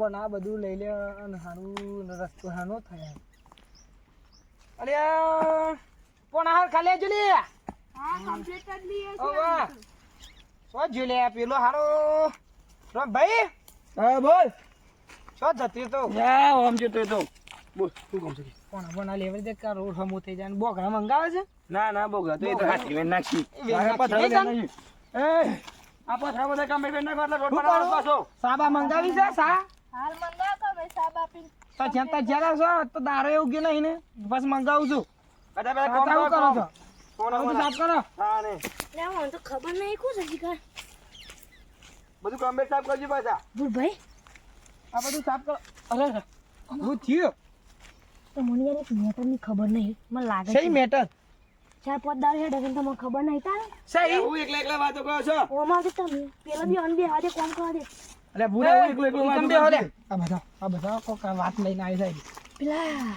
પણ આ બધું લઈ લે અને હારું રસ્તો હાનો થાય અલ્યા પણ હાર ખાલી આવજો લે હા કમ્પ્લીટ કરી લઈએ ઓ વાહ સો જો લે પેલો હારો રોમ ભાઈ હા બોલ સો જતી તો યા ઓમ જતો તો બોલ શું કામ છે પણ બના લેવર દે કા રોડ હમો થઈ જાય બોગરા મંગાવે છે ના ના બોગા તો એ તો હાથી વેન નાખી એ આ પથરા બધા કામ બેન નાખો એટલે રોડ બનાવવાનો પાછો સાબા મંગાવી છે સા હાલ મંગાવો તો મેં સાબ આપી તો જતા જ્યાં છો તો દારો એવું કે નહીં ને બસ મંગાવું છું બધા બધા કામ કામ કરો કરો છો બધું સાફ કરો હા ને લે મને તો ખબર નહીં કોણ છે કા બધું કામ બેન સાફ કરજો પાછા ભૂલ ભાઈ આ બધું સાફ કરો અરે હું થયું તો મને યાર એક મેટરની ખબર નહીં મને લાગે સહી મેટર ચાર પાંચ દાર હેડ એટલે તમને ખબર નહીં તારે સહી હું એકલા એકલા વાતો કરો છો ઓમાં કે તમે પેલા બી અનબે હાજે કોમ કરવા દે અરે બુરા હું એકલો એકલો વાતો તમે કરું બેહો આ બધા કોક વાત લઈને આવી જાય પેલા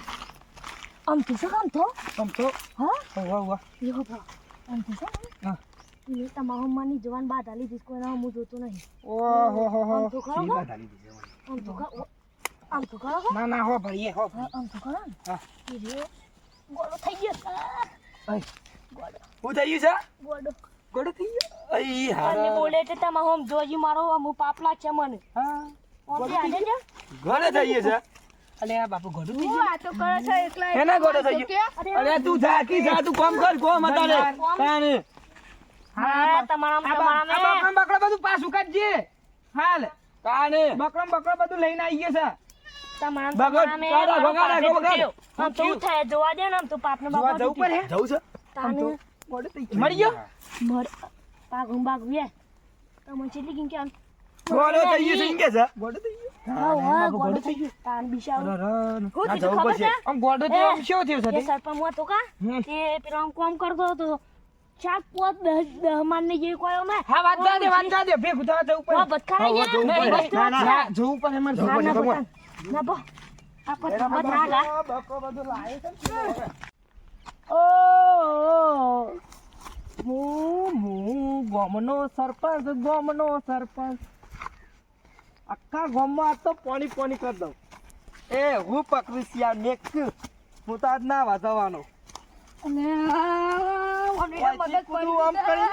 આમ તું શું કામ તો તમ તો હા વાહ યો બા આમ તું શું હા એ તમારા મમ્માની જવાન બાદ આલી દીસ કોઈ ના હું જોતો નહીં ઓહો હો હો આમ તો ખરો ઈ વાત આલી દીધી આમ તો ખરો આમ તો ખરો ના ના હો ભરીએ હો આમ તો ખરો ને હા એ રે ગોળો થઈ ગયો અય ગોળો હું થઈ ગયું છે ગોળો ગોડો થઈ ગયો અઈ અને હા બોલે એટલે તમે હોમ જોજી મારો હું પાપલા છે મને હા ઓમ આજે છે ઘરે થઈ ગયું છે અલે આ બાપુ ગોડો થઈ હું આ તો કરે છે એકલા એના ગોળો થઈ ગયો અરે તું જાકી જા તું કામ કર કોમ હતા રે કાને હા તમારા બકરા બકરા બધું પાછું કાઢજે હાલ કાને બકરા બધું લઈને આવીએ છે આમ તો થાય જોવા દે ને આમ તો પાપને જોવા બાપા જવું પડે જવું છે તાને ગોડો થઈ ગયો મરી ગયો મર પાગું બાગવે તમે ચેટલી કિંકે આમ ગોળો થઈ ગયું છે ઇંગે છે ગોડો થઈ ગયો હા હા બાપુ ગોળો ગોળો થઈ ગયો તાન બિશાવ અરે હું ના, કીધું જવું ખબર પડશે. છે આમ ગોડો તો આમ શું થયું એ છે સરપંચ માં તો કા હમ. તે પેલો આમ કોમ કરતો હતો ચાર પાંચ દસ માન ની જે કોઈ અમે હા વાત જા દે ભેગું થવા જવું પડે વા બતખાઈ હા, જવું ગયા પડે. ના, ના. ના જવું પડે એમાં જવું ના પડે. ના ના બો આ પત ના ગા બકરો બધું લાવે છે હું ગામનો સરપંચ આખા ગામમાં તો પાણી કરી દઉં એ હું પકડીશ યાર મેક હું તો આજ ના વાજવાનો અને મગજ કૂતરું આમ કરીને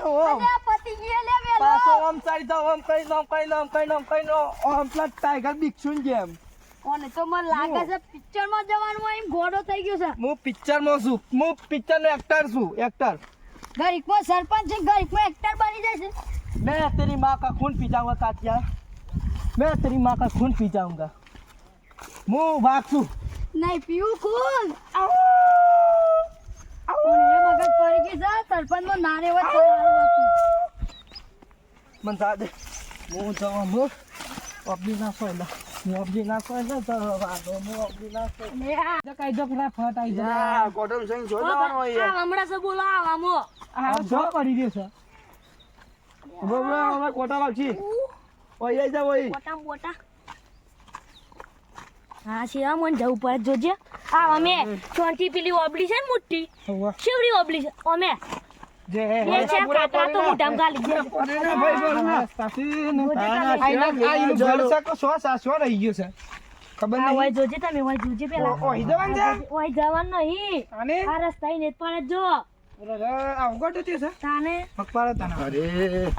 ઓમ પતિ ગયે લે વેલો પાછો આમ ચાલી જાવ આમ કરીને આમ પેલા ટાઈગર બિક્ષુન જેમ કોને તો મને લાગે છે પિક્ચર માં જવાનું હોય એમ ઘોડો થઈ ગયો છે હું પિક્ચરમાં છું હું પિક્ચરનો એક્ટર ગરીબમાં સરપંચ છે ગરીબમાં એક્ટર બની જાય છે मैं तेरी माँ का खून पी जाऊंगा कातिया मैं तेरी माँ का खून पी जाऊंगा मुंह भागसू નહીં પીવું કોણ કોણ એ મગજ પડી ગઈ છે સરપંચ માં નારે વાત मन सा दे मुंह जवा मुंह अपनी ना सोला मुंह अपनी ना सोला जवा मुंह अपनी ना सोला ને આ जकाई जो ना फट आई जा આ કોટમ સિંહ જો જવાનું હોય આ હમણાં સે બોલો આમો आ जो पड़ी दे से બબડા હવે કોટા વાગી ઓય આઈ જા ઓય મોટા મોટા હા છે આ મન જવું પડે જોજે આ અમે ચોંટી પેલી ઓબલી છે ને મોટી हुआ શિવડી ઓબલી છે અમે जे એ છે કાકા તો મોઢામાં ગાલી દે અરે ભાઈ બોલ स्टाफिन જોજે आई घर से को सो रही गयो से खबर આ नहीं ઓય જોજે તમે ઓય જોજે પેલા ओही जवान जा ઓય જવાનું નહીં आने આ રસ્તા ને પણ જો अरे आवगट होती है તાને मकपारा तना અરે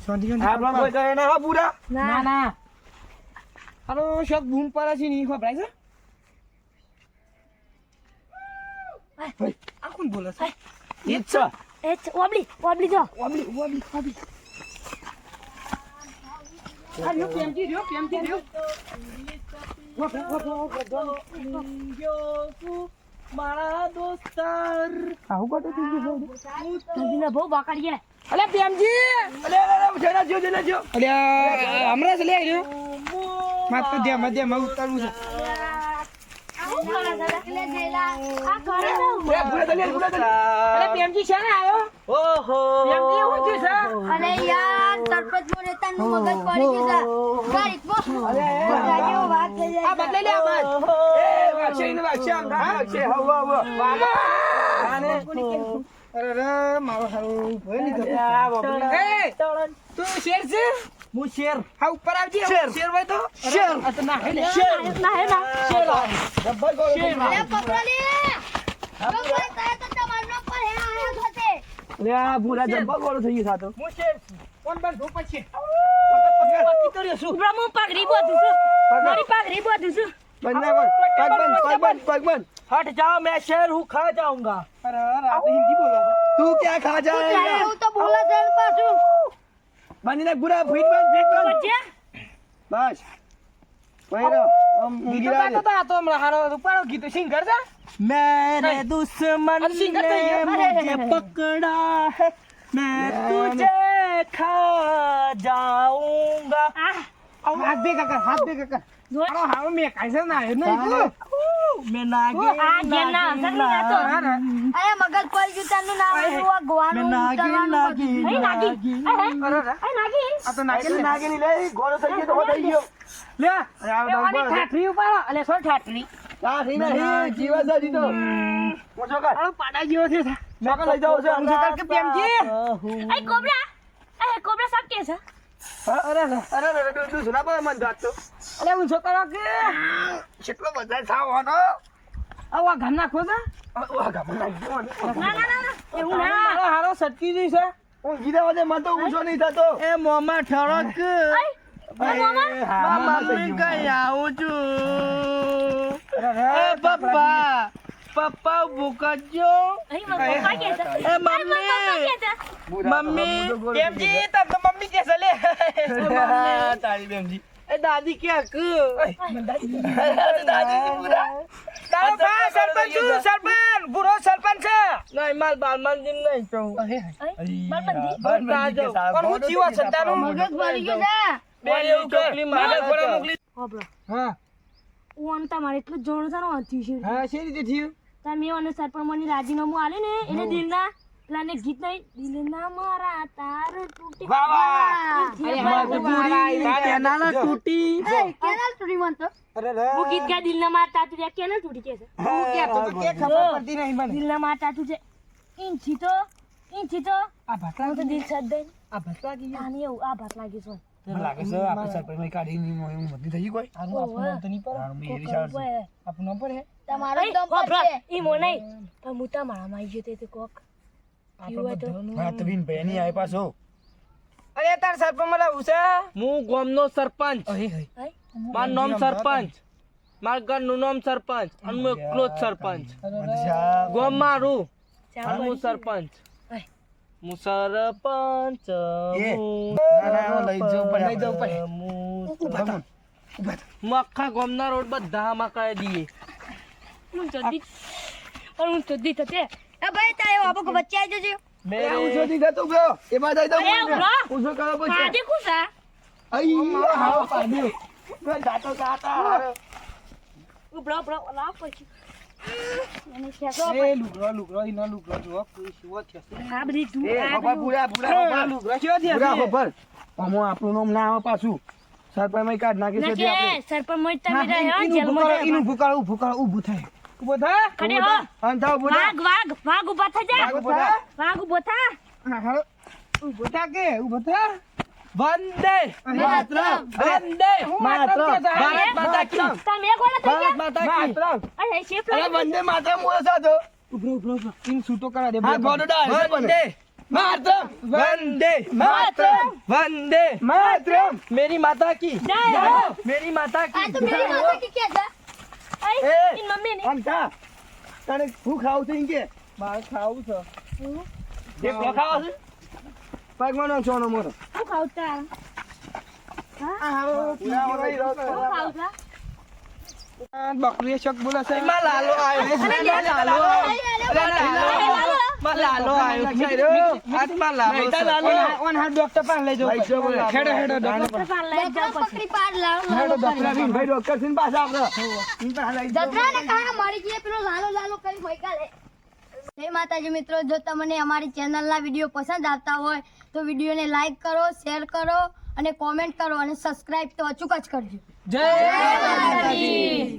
सोंधी આપણા કોઈ કરે ના પૂરા ના ના હાલો શોક બૂમ પાડે છે ની ખબરાય છે ભાઈ આ કોણ બોલે છે ઈ જ છે એ ઓબલી જો ઓબલી આ યો પેમથી રહ્યો મારા દોસ્તાર આવું ગોટો થઈ ગયો તને બહુ બાકડીએ અલે પેમજી અરે જેના જો અલે હમણાં જ લે આવ્યો માત્ર દે ઉતારવું છે આવું કરે છે એટલે જઈલા આ કરે એ પૂરા દલી અલે પેમજી છે ને આવ્યો ઓહો પેમજી હું છે અરે યાર સરપંચ મો નેતા નું મગજ પડી ગયું છે ગાડી અરે ગાડીઓ વાત થઈ આ જાય બદલે લે આ બસ એ વાક્ષે આમ વાક્ષે હવા આને અરે મારો હારું ભય ની આ બબલા એ તું શેર છે હું શેર હા ઉપર આવજે શેર. શેર હોય તો શેર. આ તો ના હે ને શેર. ના હે ના શેર જબ્બર ગોળો થઈ ગયો. અરે પકડલી જો કોઈ કહે તો તમારો પર હે આયો જોતે લે આ ભૂરા જબ્બર ગોળો થઈ ગયો સાતો હું શેર છું કોણ બંધ પછી બાકી તો રહ્યો શું ઉભરા હું પાઘડી બોધું છું મારી પાઘડી બોધું છું બંધ ના કર. पग बंद हट जाओ मैं शेर हूँ खा जाऊंगा અરે અરે આ તો હિન્દી બોલે છે तू क्या खा जाएगा હું તો બોલા છે ને પાછું बनी ना बुरा फीट बंद બચ્ચે बस वही रहो हम ગીતો गिरा ગાતો તો આ તો હમણાં હારો ઉપાડો ગીતો સિંગર છે मेरे दुश्मन अब सिंगर तो ये- ने मुझे पकड़ा है मैं तुझे खा जाऊंगा હાથ ભેગા કર હાથ ભેગા કર હારો હારો મે કાઈસે ના હે નહીં मैं नागिन આ જે ના સગલી નાતો અરે મગજ પડી ગયું તાનું નામ આવ્યું આ मैं ગવાનું नागिन नागिन અરે નાગી અરે અરે નાગી આ તો નાગેલ ને नागिन ले गोरो થઈ ગયો તો હો થઈ ગયો લે આની ઠાઠરી ઉપાડો અલે સો ઠાઠરી આ રી નહીં જીવા સા જીતો મોજો કર આનો પાડા જેવો છે મોકો લઈ જાવ છે ઊંચો કર કે પ્રેમજી એ કોબરા સાબ કે છે અરે અરે દુ સુના પર મન જાતો અલે ઊંચો કરો કે કેટલો બધા થાવ હોનો આવા ઘર નાખો છે ઓ ગા મને ના એવું ના મારો હારો સટકી જઈ છે હું ગીરા વાજે મન તો ઊંચો નહીં થતો એ મોમાં ઠરક મમ્મી કઈ આવું છું એ પપ્પા પપ્પા ભૂકજો અહીં પપ્પા કે છે એ મમ્મી મમ્મી પ્રેમજી તમ તો મમ્મી કે છે લે તારી બેમજી એ દાદી કે હક દાદી પૂરા તારો બા સરપંચ છું સરપંચ બુરો સરપંચ છે નહીં માલ બાલમાન જીમ નહીં કહું પણ હું જીવો છે તારો મગજ પડી ગયું છે બે એવું ચોકલી મારે ઘોડા મોકલી હોબળો હા ઓન તમારે એટલું જોણ છે ને વાંચ્યું છે હા શી રીતે થયું તાર મેં અને સરપંચની રાજીનામું આલ્યું ને એટલે દિલના પેલાને ગીત નહીં દિલના મારા તાર તૂટી વાહ, વાહ. નાના તૂટી કેનાલ તૂટી મન તો અરે હું ગીત ગાય દિલના મારા તાતું છે કેનાલ તૂટી કે છે હું કહેતો તો કે ખબર પડતી નહીં મને દિલના મારા તાતું છે ઇંચી તો આ ભાષા હું તો દિલ છદ દઈ આ ભાષા કી આની એવું આ ભાત લાગી છે લાગે છે આપણે સરપંચ કાઢી હું બધી થઈ કોઈ આપણું તો નહીં પડે આપણું પર હે તમારો દમ પર છે ઈ મો નહીં પણ હું તમારામાં આવી ગયો તે કોક હા તો વિન ભાઈ નહીં આવે પાછો અરે તાર સરપંચ મને ઉસા હું ગામનો સરપંચ મારું નામ સરપંચ મારા ઘરનું નામ સરપંચ અને હું એકલો જ સરપંચ ગામ મારું અને હું સરપંચ હું સરપંચ લઈ જવું પડે હું આખા ગામના રોડ બધા મકાઈ દઈએ હું જલ્દી થતે એ ભાઈ તારે બાબુ કો બચ્ચા આવી જજો મેરે ઊંચો દીધા તો ગયો એમાં જાય તો અરે ઉભરા ઊંચો કરો પછી પાડે કુસા આઈ હાવ પાડ્યો જાતો જાતા ઉભરા લાવ પછી એને ખેસો એ લુગરો ઈનો લુગરો જો કોઈ શિવો છે આ બધી તું એ બાબા પૂરા પૂરા લુગરો શિવો છે પૂરા ખબર આમો આપણું નામ ના આવે પાછું સરપંચ માં કાઢ નાખી છે નકે આપણે સરપંચ મોય તમે રહ્યા ઈનું જેલમાં ભૂકાળો જાય ઈનું ભૂકાળો ઊભું થાય ઊભો થા ખડે હો અંધાવ પૂરા વાઘ ઉભા થઈ જા વાઘ ઉભો થા હા ઊભો થા કે ઊભો થા વંદે માતરમ વંદે માતરમ ભારત માતા કી તમે કોણ થઈ ભારત ગયા માતા કી અરે શેફ અરે વંદે માતરમ બોલો સાધો ઉભરો ઈન છૂટો કરા દે આ ગોડો ડાળ છે વંદે માતરમ वंदे मातरम वंदे માતરમ मेरी माता की जय हो। मेरी माता આ की તો મેરી માતા કી કે છે એ इन मम्मी ने આમ થા તને હું ખાવું છું કે मार खाऊ छ જે ખાવા છે પગમાં નો છોનો મોરો હું ખાવતા આ હારો પૂરા ઓરાઈ હું ખાવતા બકરી શક બોલે છે માં लालो आयो માં लालो માં लालो आयो आज માં लालो ઓન હાથ ડોક્ટર પાસે લઈ ભાઈ જો બોલે. જાવ હેડો ડોક્ટર પાર લઈ જાવ પછી પકડી પાર લાવ હેડો ડોક્ટર ભાઈ ડોક્ટર સિન પાસે આપણે જતરા ને કાકા મારી જે પેલો લાલો કઈ ભઈકા લે જય માતાજી મિત્રો જો તમને અમારી ચેનલના વિડીયો પસંદ આવતા હોય તો વિડીયોને લાઈક કરો શેર કરો અને કોમેન્ટ કરો અને સબસ્ક્રાઇબ તો અચૂક જ કરજો જય માતાજી